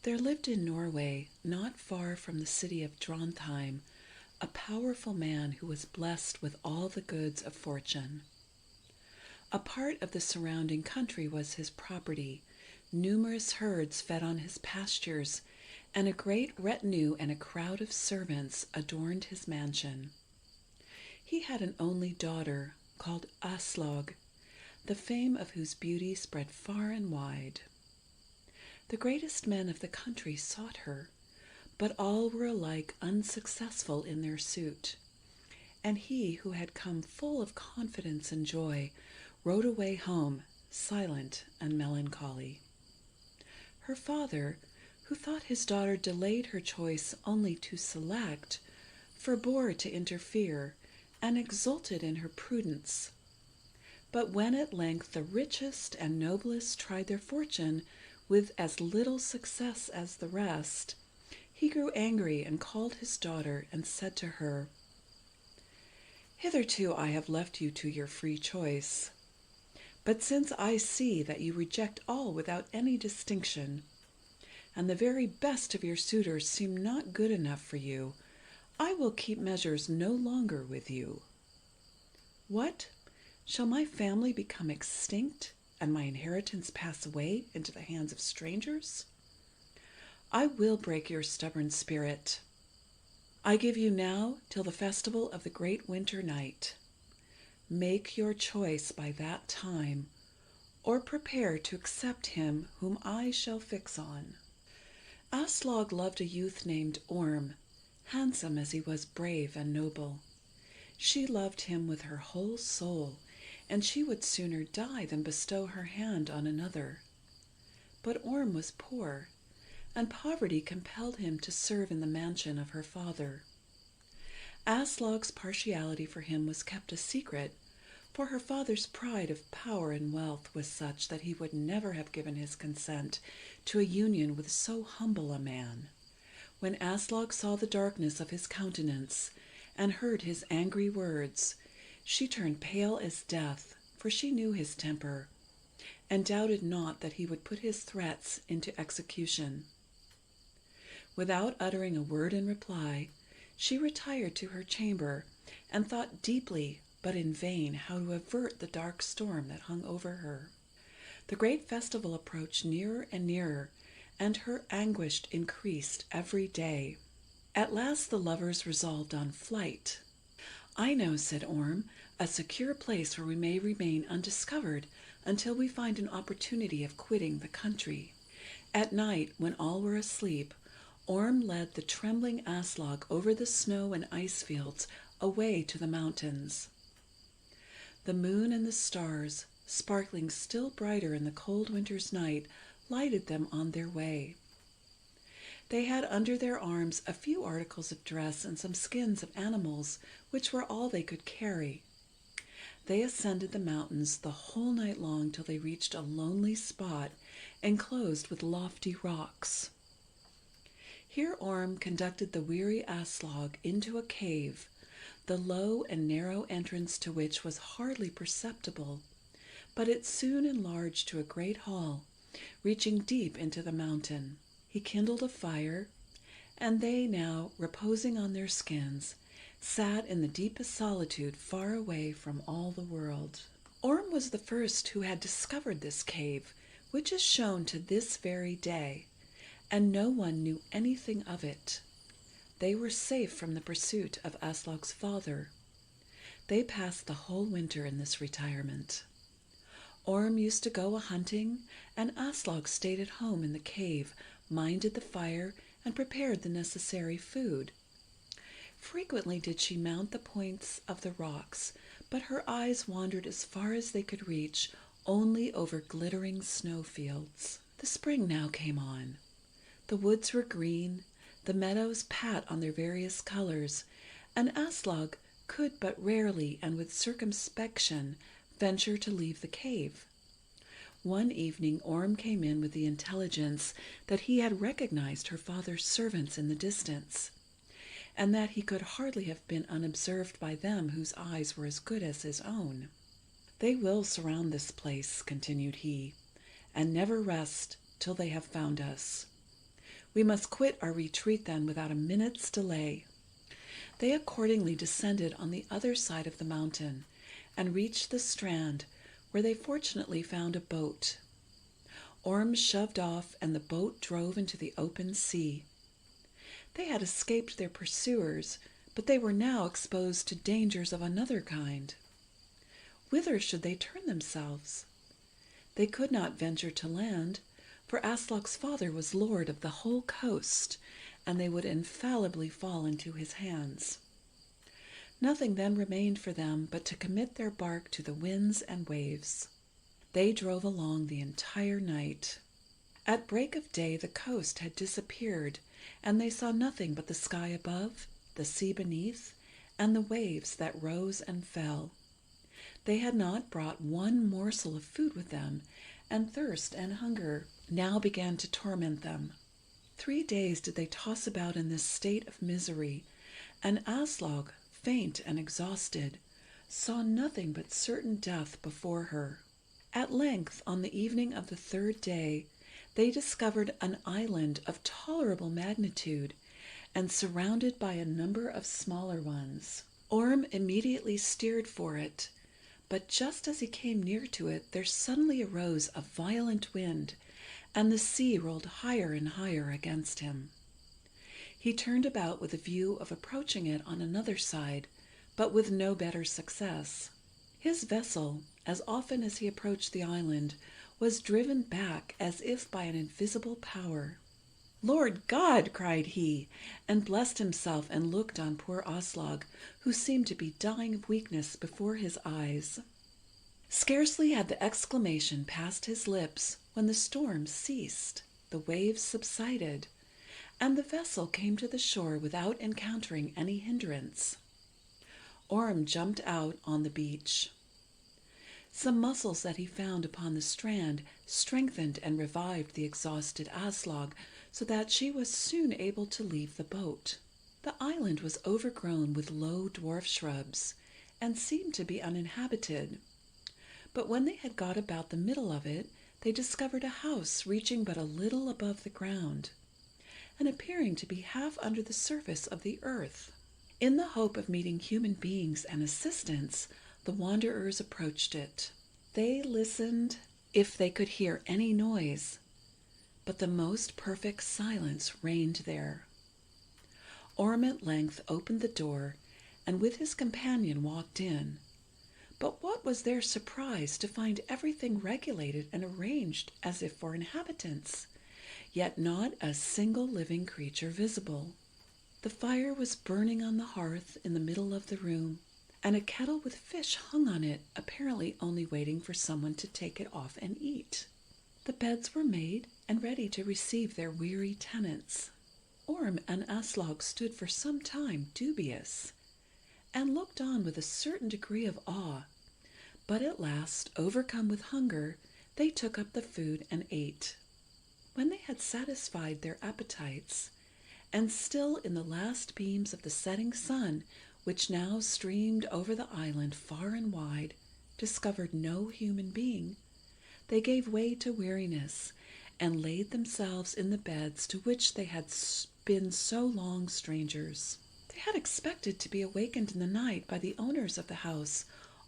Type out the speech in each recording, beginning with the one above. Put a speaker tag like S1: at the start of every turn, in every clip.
S1: There lived in Norway, not far from the city of Trondheim, a powerful man who was blessed with all the goods of fortune. A part of the surrounding country was his property, numerous herds fed on his pastures, and a great retinue and a crowd of servants adorned his mansion. He had an only daughter, called Aslog, the fame of whose beauty spread far and wide. The greatest men of the country sought her, but all were alike unsuccessful in their suit, and he who had come full of confidence and joy rode away home, silent and melancholy. Her father, who thought his daughter delayed her choice only to select, forbore to interfere, and exulted in her prudence. But when at length the richest and noblest tried their fortune with as little success as the rest, he grew angry and called his daughter and said to her, "Hitherto I have left you to your free choice. But since I see that you reject all without any distinction, and the very best of your suitors seem not good enough for you, I will keep measures no longer with you. What? Shall my family become extinct, and my inheritance pass away into the hands of strangers? I will break your stubborn spirit. I give you now till the festival of the great winter night. Make your choice by that time, or prepare to accept him whom I shall fix on." Aslog loved a youth named Orm, handsome as he was brave and noble. She loved him with her whole soul, and she would sooner die than bestow her hand on another. But Orm was poor, and poverty compelled him to serve in the mansion of her father. Aslog's partiality for him was kept a secret, for her father's pride of power and wealth was such that he would never have given his consent to a union with so humble a man. When Aslog saw the darkness of his countenance, and heard his angry words, she turned pale as death, for she knew his temper, and doubted not that he would put his threats into execution. Without uttering a word in reply, she retired to her chamber, and thought deeply, but in vain, how to avert the dark storm that hung over her. The great festival approached nearer and nearer, and her anguish increased every day. At last the lovers resolved on flight. "I know," said Orm, "a secure place where we may remain undiscovered until we find an opportunity of quitting the country." At night, when all were asleep, Orm led the trembling Aslog over the snow and ice fields away to the mountains. The moon and the stars, sparkling still brighter in the cold winter's night, lighted them on their way. They had under their arms a few articles of dress and some skins of animals, which were all they could carry. They ascended the mountains the whole night long till they reached a lonely spot enclosed with lofty rocks. Here Orm conducted the weary Aslog into a cave, the low and narrow entrance to which was hardly perceptible, but it soon enlarged to a great hall, reaching deep into the mountain. He kindled a fire, and they, now reposing on their skins, sat in the deepest solitude far away from all the world. Orm was the first who had discovered this cave, which is shown to this very day, and no one knew anything of it. They were safe from the pursuit of Aslog's father. They passed the whole winter in this retirement. Orm used to go a-hunting, and Aslog stayed at home in the cave, minded the fire, and prepared the necessary food. Frequently did she mount the points of the rocks, but her eyes wandered as far as they could reach, only over glittering snowfields. The spring now came on. The woods were green, the meadows pat on their various colors, and Aslog could but rarely and with circumspection venture to leave the cave. One evening Orm came in with the intelligence that he had recognized her father's servants in the distance, and that he could hardly have been unobserved by them whose eyes were as good as his own. "They will surround this place," continued he, "and never rest till they have found us. We must quit our retreat then without a minute's delay." They accordingly descended on the other side of the mountain, and reached the strand, where they fortunately found a boat. Orm shoved off, and the boat drove into the open sea. They had escaped their pursuers, but they were now exposed to dangers of another kind. Whither should they turn themselves? They could not venture to land, for Aslog's father was lord of the whole coast, and they would infallibly fall into his hands. Nothing then remained for them but to commit their bark to the winds and waves. They drove along the entire night. At break of day the coast had disappeared, and they saw nothing but the sky above, the sea beneath, and the waves that rose and fell. They had not brought one morsel of food with them, and thirst and hunger now began to torment them. 3 days did they toss about in this state of misery, and Aslog, faint and exhausted, saw nothing but certain death before her. At length, on the evening of the 3rd day, they discovered an island of tolerable magnitude, and surrounded by a number of smaller ones. Orm immediately steered for it, but just as he came near to it there suddenly arose a violent wind, and the sea rolled higher and higher against him. He turned about with a view of approaching it on another side, but with no better success. His vessel, as often as he approached the island, was driven back as if by an invisible power. "Lord God!" cried he, and blessed himself and looked on poor Aslog, who seemed to be dying of weakness before his eyes. Scarcely had the exclamation passed his lips when the storm ceased, the waves subsided, and the vessel came to the shore without encountering any hindrance. Orm jumped out on the beach. Some mussels that he found upon the strand strengthened and revived the exhausted Aslog, so that she was soon able to leave the boat. The island was overgrown with low dwarf shrubs, and seemed to be uninhabited. But when they had got about the middle of it, they discovered a house reaching but a little above the ground, and appearing to be half under the surface of the earth. In the hope of meeting human beings and assistance, the wanderers approached it. They listened if they could hear any noise, but the most perfect silence reigned there. Orm at length opened the door, and with his companion walked in. But what was their surprise to find everything regulated and arranged as if for inhabitants, yet not a single living creature visible. The fire was burning on the hearth in the middle of the room, and a kettle with fish hung on it, apparently only waiting for someone to take it off and eat. The beds were made and ready to receive their weary tenants. Orm and Aslog stood for some time dubious, and looked on with a certain degree of awe, but at last, overcome with hunger, they took up the food and ate. When they had satisfied their appetites, and still in the last beams of the setting sun, which now streamed over the island far and wide, discovered no human being, they gave way to weariness, and laid themselves in the beds to which they had been so long strangers. They had expected to be awakened in the night by the owners of the house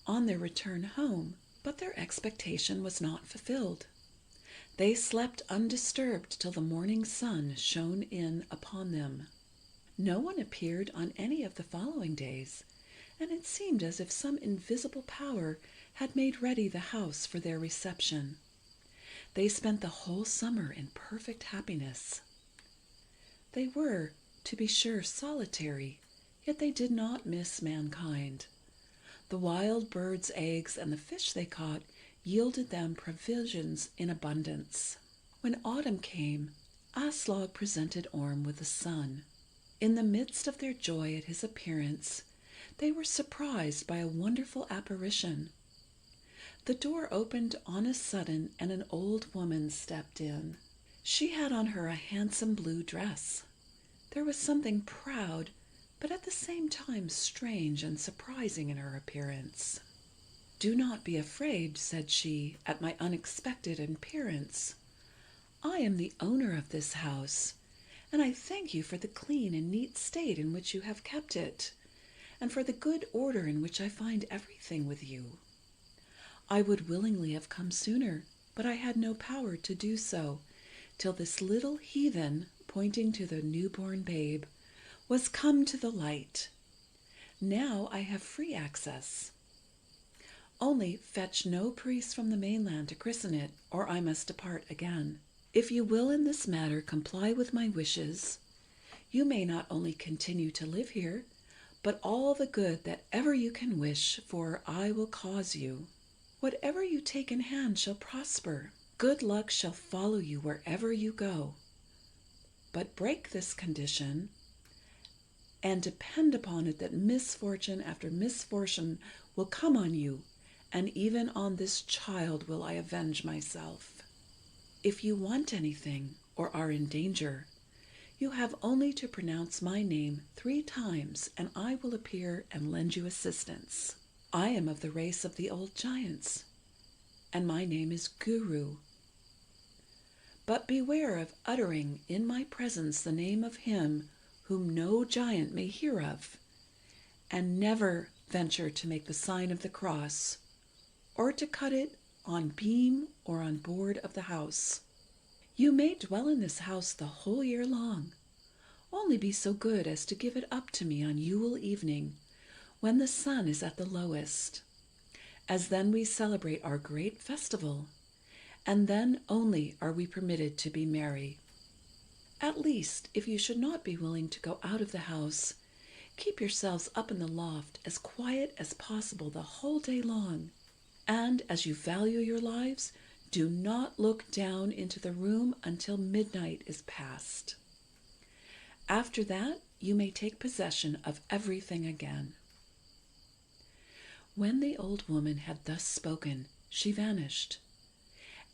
S1: on their return home, but their expectation was not fulfilled. They slept undisturbed till the morning sun shone in upon them. No one appeared on any of the following days, and it seemed as if some invisible power had made ready the house for their reception. They spent the whole summer in perfect happiness. They were, to be sure, solitary, yet they did not miss mankind. The wild birds' eggs and the fish they caught yielded them provisions in abundance. When autumn came, Aslog presented Orm with the sun. In the midst of their joy at his appearance, they were surprised by a wonderful apparition. The door opened on a sudden, and an old woman stepped in. She had on her a handsome blue dress. There was something proud, but at the same time strange and surprising in her appearance. "Do not be afraid," said she, "at my unexpected appearance. I am the owner of this house, and I thank you for the clean and neat state in which you have kept it, and for the good order in which I find everything with you. I would willingly have come sooner, but I had no power to do so, till this little heathen, pointing to the newborn babe, was come to the light. Now I have free access. Only fetch no priest from the mainland to christen it, or I must depart again. If you will in this matter comply with my wishes, you may not only continue to live here, but all the good that ever you can wish for I will cause you. Whatever you take in hand shall prosper. Good luck shall follow you wherever you go. But break this condition, and depend upon it that misfortune after misfortune will come on you, and even on this child will I avenge myself. If you want anything, or are in danger, you have only to pronounce my name 3 times, and I will appear and lend you assistance. I am of the race of the old giants, and my name is Guru. But beware of uttering in my presence the name of him whom no giant may hear of, and never venture to make the sign of the cross, or to cut it on beam or on board of the house. You may dwell in this house the whole year long. Only be so good as to give it up to me on Yule evening, when the sun is at the lowest, as then we celebrate our great festival, and then only are we permitted to be merry. At least, if you should not be willing to go out of the house, keep yourselves up in the loft as quiet as possible the whole day long, and as you value your lives, do not look down into the room until midnight is past. After that, you may take possession of everything again." When the old woman had thus spoken, she vanished,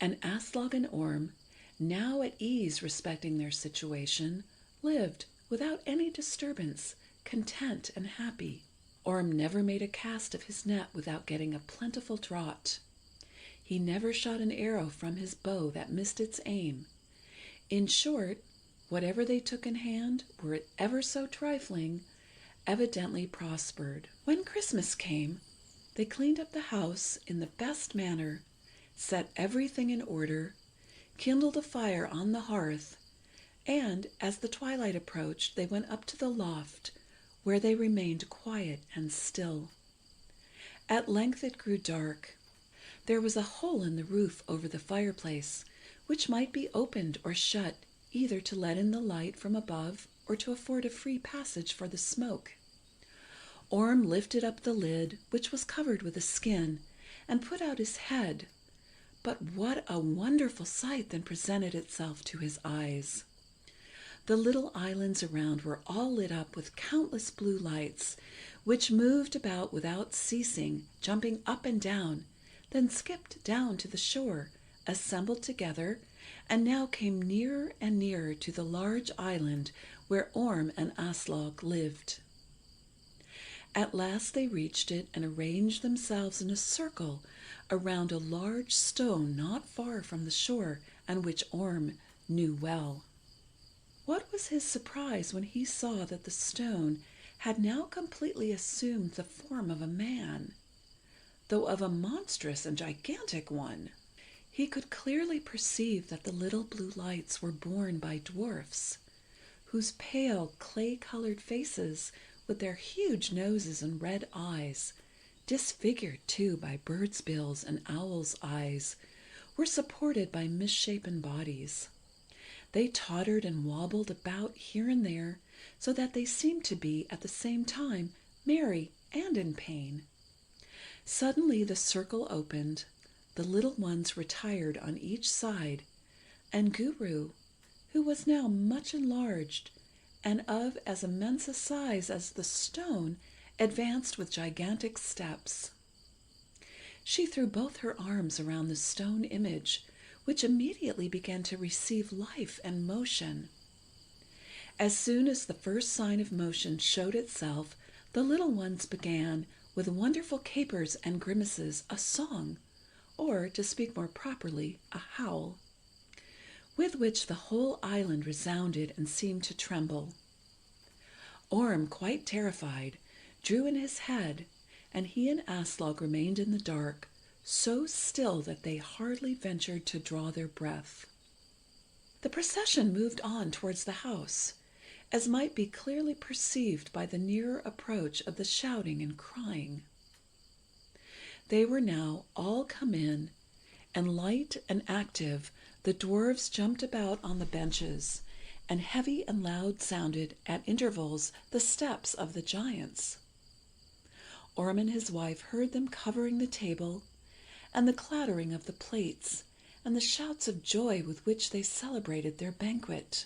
S1: and Aslog and Orm, now at ease respecting their situation, lived without any disturbance, content and happy. Orm never made a cast of his net without getting a plentiful draught. He never shot an arrow from his bow that missed its aim. In short, whatever they took in hand, were it ever so trifling, evidently prospered. When Christmas came, they cleaned up the house in the best manner, set everything in order, kindled a fire on the hearth, and, as the twilight approached, they went up to the loft, where they remained quiet and still. At length it grew dark. There was a hole in the roof over the fireplace, which might be opened or shut, either to let in the light from above or to afford a free passage for the smoke. Orm lifted up the lid, which was covered with a skin, and put out his head. But what a wonderful sight then presented itself to his eyes! The little islands around were all lit up with countless blue lights, which moved about without ceasing, jumping up and down, then skipped down to the shore, assembled together, and now came nearer and nearer to the large island where Orm and Aslog lived. At last they reached it and arranged themselves in a circle around a large stone not far from the shore, and which Orm knew well. What was his surprise when he saw that the stone had now completely assumed the form of a man, though of a monstrous and gigantic one. He could clearly perceive that the little blue lights were borne by dwarfs, whose pale clay-colored faces, with their huge noses and red eyes, disfigured too by birds' bills and owls' eyes, were supported by misshapen bodies. They tottered and wobbled about here and there, so that they seemed to be at the same time merry and in pain. Suddenly the circle opened, the little ones retired on each side, and Guru, who was now much enlarged, and of as immense a size as the stone, advanced with gigantic steps. She threw both her arms around the stone image, which immediately began to receive life and motion. As soon as the first sign of motion showed itself, the little ones began, with wonderful capers and grimaces, a song, or, to speak more properly, a howl. with which the whole island resounded and seemed to tremble. Orm, quite terrified, drew in his head, and he and Aslog remained in the dark, so still that they hardly ventured to draw their breath. The procession moved on towards the house, as might be clearly perceived by the nearer approach of the shouting and crying. They were now all come in, and light and active the dwarfs jumped about on the benches, and heavy and loud sounded at intervals the steps of the giants. Orm and his wife heard them covering the table, and the clattering of the plates, and the shouts of joy with which they celebrated their banquet.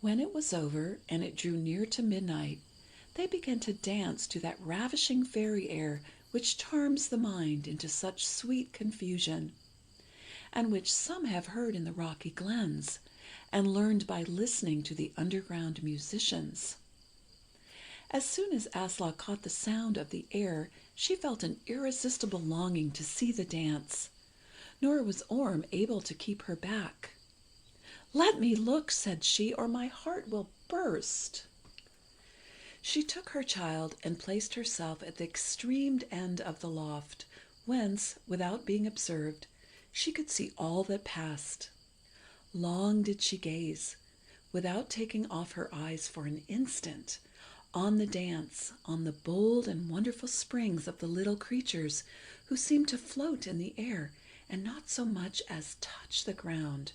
S1: When it was over, and it drew near to midnight, they began to dance to that ravishing fairy air which charms the mind into such sweet confusion, and which some have heard in the rocky glens, and learned by listening to the underground musicians. As soon as Aslog caught the sound of the air, she felt an irresistible longing to see the dance, nor was Orm able to keep her back. "Let me look," said she, "or my heart will burst." She took her child and placed herself at the extreme end of the loft, whence, without being observed, she could see all that passed. Long did she gaze, without taking off her eyes for an instant, on the dance, on the bold and wonderful springs of the little creatures, who seemed to float in the air and not so much as touch the ground,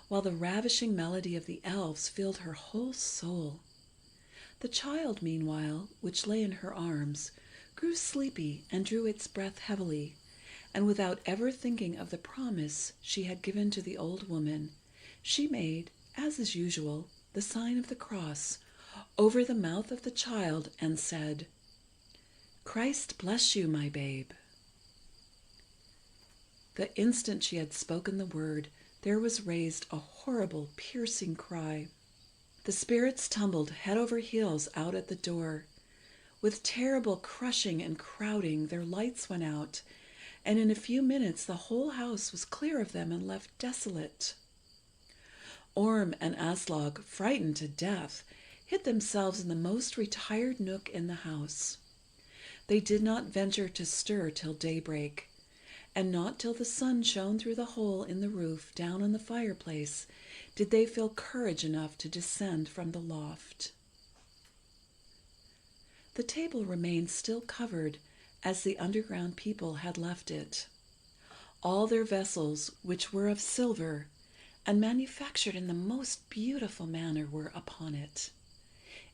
S1: while the ravishing melody of the elves filled her whole soul. The child, meanwhile, which lay in her arms, grew sleepy and drew its breath heavily, and without ever thinking of the promise she had given to the old woman, she made, as is usual, the sign of the cross over the mouth of the child, and said, "Christ bless you, my babe." The instant she had spoken the word, there was raised a horrible, piercing cry. The spirits tumbled head over heels out at the door. With terrible crushing and crowding, their lights went out, and in a few minutes the whole house was clear of them and left desolate. Orm and Aslog, frightened to death, hid themselves in the most retired nook in the house. They did not venture to stir till daybreak, and not till the sun shone through the hole in the roof down on the fireplace did they feel courage enough to descend from the loft. The table remained still covered, as the underground people had left it. All their vessels, which were of silver, and manufactured in the most beautiful manner, were upon it.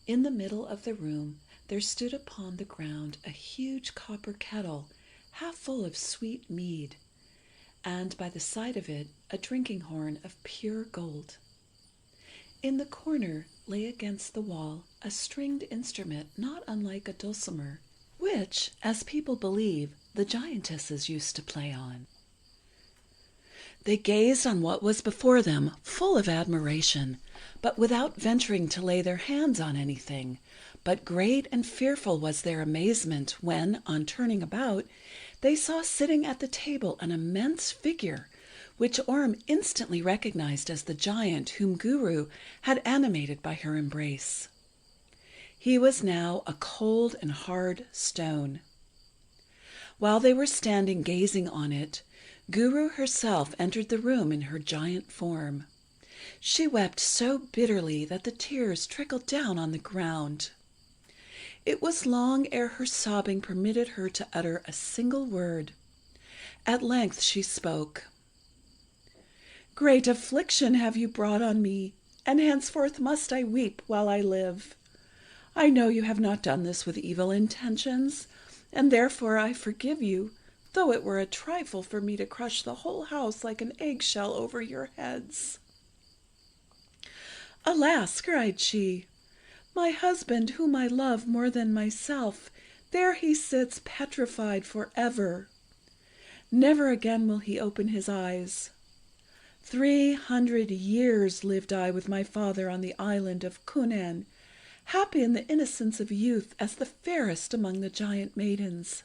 S1: In the middle of the room there stood upon the ground a huge copper kettle, half full of sweet mead, and by the side of it a drinking horn of pure gold. In the corner lay against the wall a stringed instrument not unlike a dulcimer, which, as people believe, the giantesses used to play on. They gazed on what was before them, full of admiration, but without venturing to lay their hands on anything. But great and fearful was their amazement when, on turning about, they saw sitting at the table an immense figure, which Orm instantly recognized as the giant whom Guru had animated by her embrace. He was now a cold and hard stone. While they were standing gazing on it, Guru herself entered the room in her giant form. She wept so bitterly that the tears trickled down on the ground. It was long ere her sobbing permitted her to utter a single word. At length she spoke. "Great affliction have you brought on me, and henceforth must I weep while I live. I know you have not done this with evil intentions, and therefore I forgive you, though it were a trifle for me to crush the whole house like an eggshell over your heads." "Alas!" cried she, "my husband, whom I love more than myself, there he sits petrified for ever. Never again will he open his eyes. 300 years lived I with my father on the island of Cunnen, happy in the innocence of youth as the fairest among the giant maidens.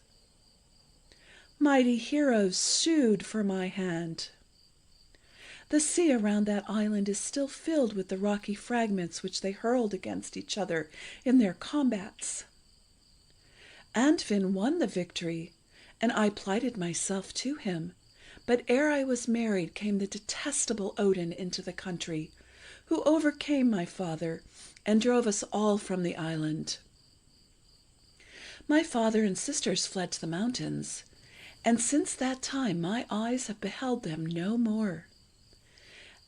S1: Mighty heroes sued for my hand. The sea around that island is still filled with the rocky fragments which they hurled against each other in their combats. Andfind won the victory, and I plighted myself to him. But ere I was married came the detestable Odin into the country, who overcame my father and drove us all from the island. My father and sisters fled to the mountains, and since that time my eyes have beheld them no more.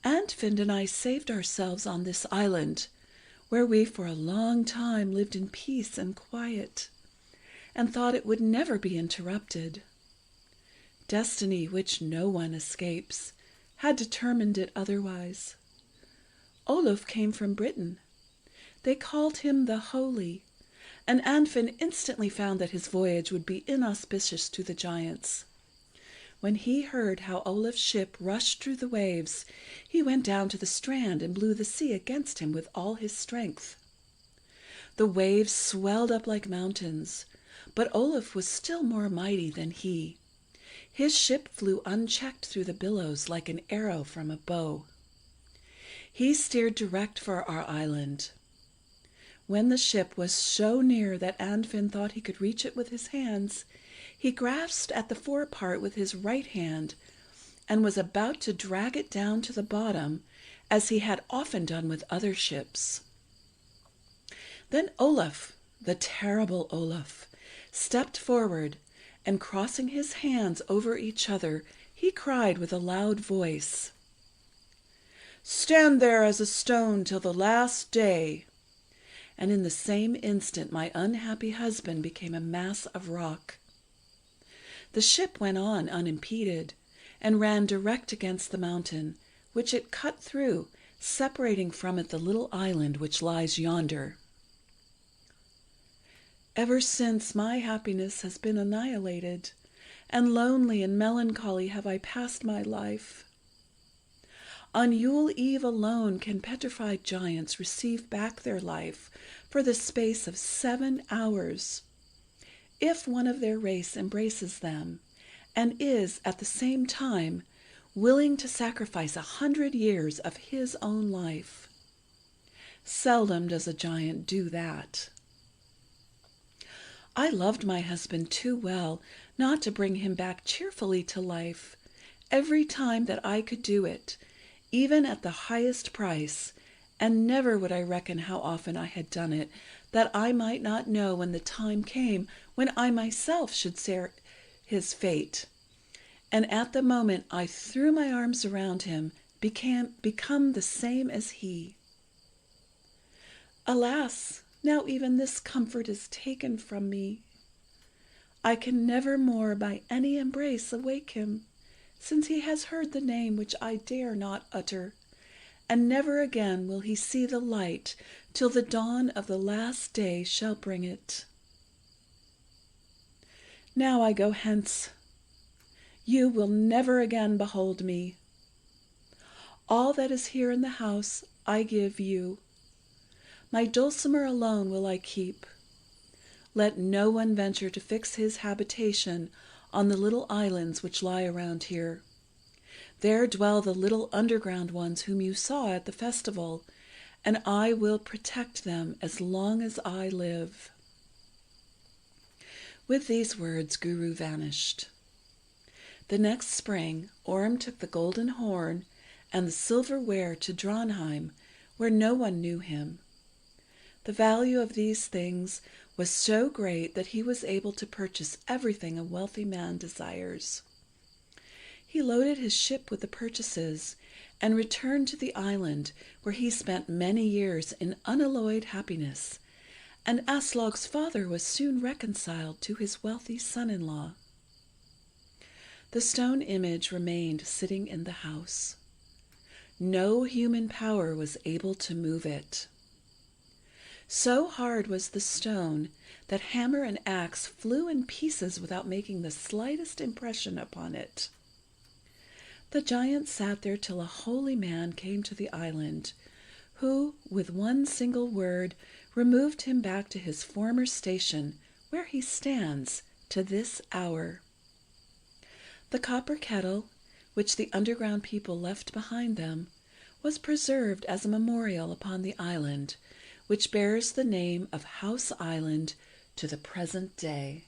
S1: Andfind and I saved ourselves on this island, where we for a long time lived in peace and quiet, and thought it would never be interrupted. Destiny, which no one escapes, had determined it otherwise. Oluf came from Britain. They called him the Holy, and Andfind instantly found that his voyage would be inauspicious to the giants. When he heard how Oluf's ship rushed through the waves, he went down to the strand and blew the sea against him with all his strength. The waves swelled up like mountains, but Oluf was still more mighty than he. His ship flew unchecked through the billows like an arrow from a bow. He steered direct for our island. When the ship was so near that Andfind thought he could reach it with his hands, he grasped at the forepart with his right hand, and was about to drag it down to the bottom, as he had often done with other ships. Then Olaf, the terrible Olaf, stepped forward, and crossing his hands over each other, he cried with a loud voice, "Stand there as a stone till the last day!" And in the same instant my unhappy husband became a mass of rock. The ship went on unimpeded, and ran direct against the mountain, which it cut through, separating from it the little island which lies yonder. Ever since, my happiness has been annihilated, and lonely and melancholy have I passed my life. On Yule Eve alone can petrified giants receive back their life for the space of 7 hours, if one of their race embraces them, and is at the same time willing to sacrifice 100 years of his own life. Seldom does a giant do that. I loved my husband too well not to bring him back cheerfully to life, every time that I could do it, even at the highest price, and never would I reckon how often I had done it, that I might not know when the time came when I myself should share his fate, and at the moment I threw my arms around him, become the same as he. Alas! Now even this comfort is taken from me. I can never more by any embrace awake him, since he has heard the name which I dare not utter, and never again will he see the light till the dawn of the last day shall bring it. Now I go hence. You will never again behold me. All that is here in the house I give you. My dulcimer alone will I keep. Let no one venture to fix his habitation on the little islands which lie around here. There dwell the little underground ones whom you saw at the festival, and I will protect them as long as I live." With these words Guru vanished. The next spring Orm took the golden horn and the silver ware to Dronheim, where no one knew him. The value of these things was so great that he was able to purchase everything a wealthy man desires. He loaded his ship with the purchases, and returned to the island, where he spent many years in unalloyed happiness, and Aslog's father was soon reconciled to his wealthy son-in-law. The stone image remained sitting in the house. No human power was able to move it. So hard was the stone that hammer and axe flew in pieces without making the slightest impression upon it. The giant sat there till a holy man came to the island, who, with one single word, removed him back to his former station, where he stands to this hour. The copper kettle, which the underground people left behind them, was preserved as a memorial upon the island, which bears the name of House Island to the present day.